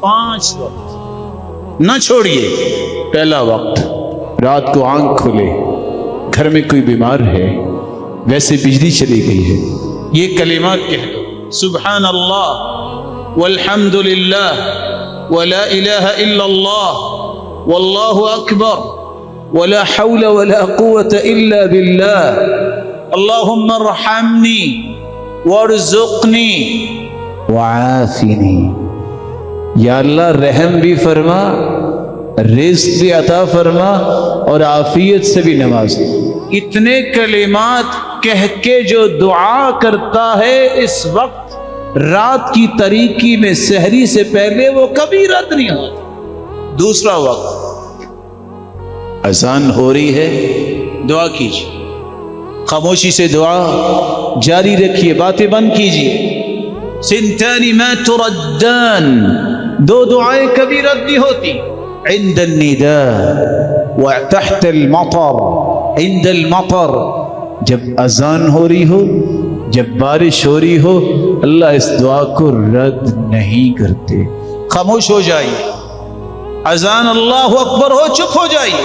5 وقت نہ چھوڑیے۔ پہلا وقت رات کو آنکھ کھولے، گھر میں کوئی بیمار ہے، ویسے بجلی چلی گئی ہے، یہ کلمات کہہ دو، سبحان اللہ والحمد للہ ولا الہ الا اللہ واللہ اکبر ولا حول ولا قوة الا باللہ اللہم ارحمنی وارزقنی وعافنی۔ یا اللہ رحم بھی فرما، رزق بھی عطا فرما اور عافیت سے بھی نواز۔ اتنے کلمات کہہ کے جو دعا کرتا ہے اس وقت رات کی تاریکی میں سحری سے پہلے، وہ کبھی رد نہیں ہوتا۔ دوسرا وقت اذان ہو رہی ہے، دعا کیجیے، خاموشی سے دعا جاری رکھیے، باتیں بند کیجیے۔ سنتان ما تردان، 2 دعائیں کبھی رد نہیں ہوتی، عند النداء وتحت المطر۔ عند المطر، جب اذان ہو رہی ہو، جب بارش ہو رہی ہو، اللہ اس دعا کو رد نہیں کرتے۔ خاموش ہو جائیے، اذان اللہ اکبر ہو، چپ ہو جائیے،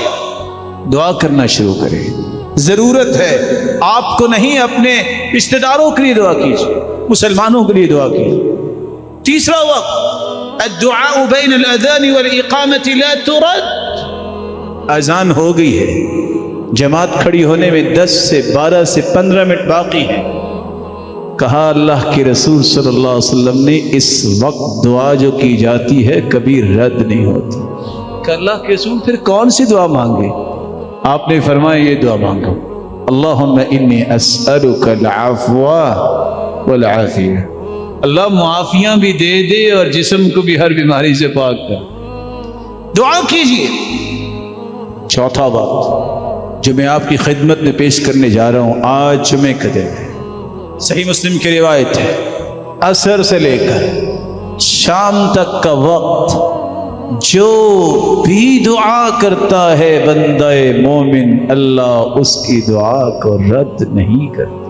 دعا کرنا شروع کریں۔ ضرورت ہے آپ کو نہیں، اپنے رشتہ داروں کے لیے دعا کیجیے، مسلمانوں کے لیے دعا کیجیے۔ تیسرا وقت الدعاء بین الاذان والاقامت لا ترد۔ اذان ہو گئی ہے، جماعت کھڑی ہونے میں 10 سے 12 سے 15 منٹ باقی ہیں، کہا اللہ کے رسول صلی اللہ علیہ وسلم نے اس وقت دعا جو کی جاتی ہے کبھی رد نہیں ہوتی۔ کہ اللہ کے رسول پھر کون سی دعا مانگے؟ آپ نے فرمایا یہ دعا مانگو، اللہم انی اسألک العفو والعافیہ۔ اللہ معافیاں بھی دے دے اور جسم کو بھی ہر بیماری سے پاک کر۔ دعا کیجئے۔ چوتھا وقت جو میں آپ کی خدمت میں پیش کرنے جا رہا ہوں، آج جمعہ کا دن ہے، صحیح مسلم کی روایت ہے، عصر سے لے کر شام تک کا وقت جو بھی دعا کرتا ہے بندہ مومن، اللہ اس کی دعا کو رد نہیں کرتا۔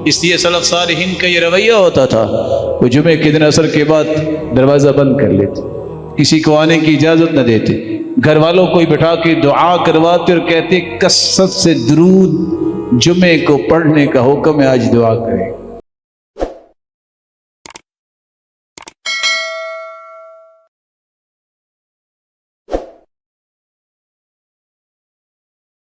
اس لیے سلف صالحین کا یہ رویہ ہوتا تھا، وہ جمعے کے دن عصر کے بعد دروازہ بند کر لیتے، کسی کو آنے کی اجازت نہ دیتے، گھر والوں کو بٹھا کے دعا کرواتے اور کہتے کثرت سے درود جمعے کو پڑھنے کا حکم ہے، آج دعا کریں۔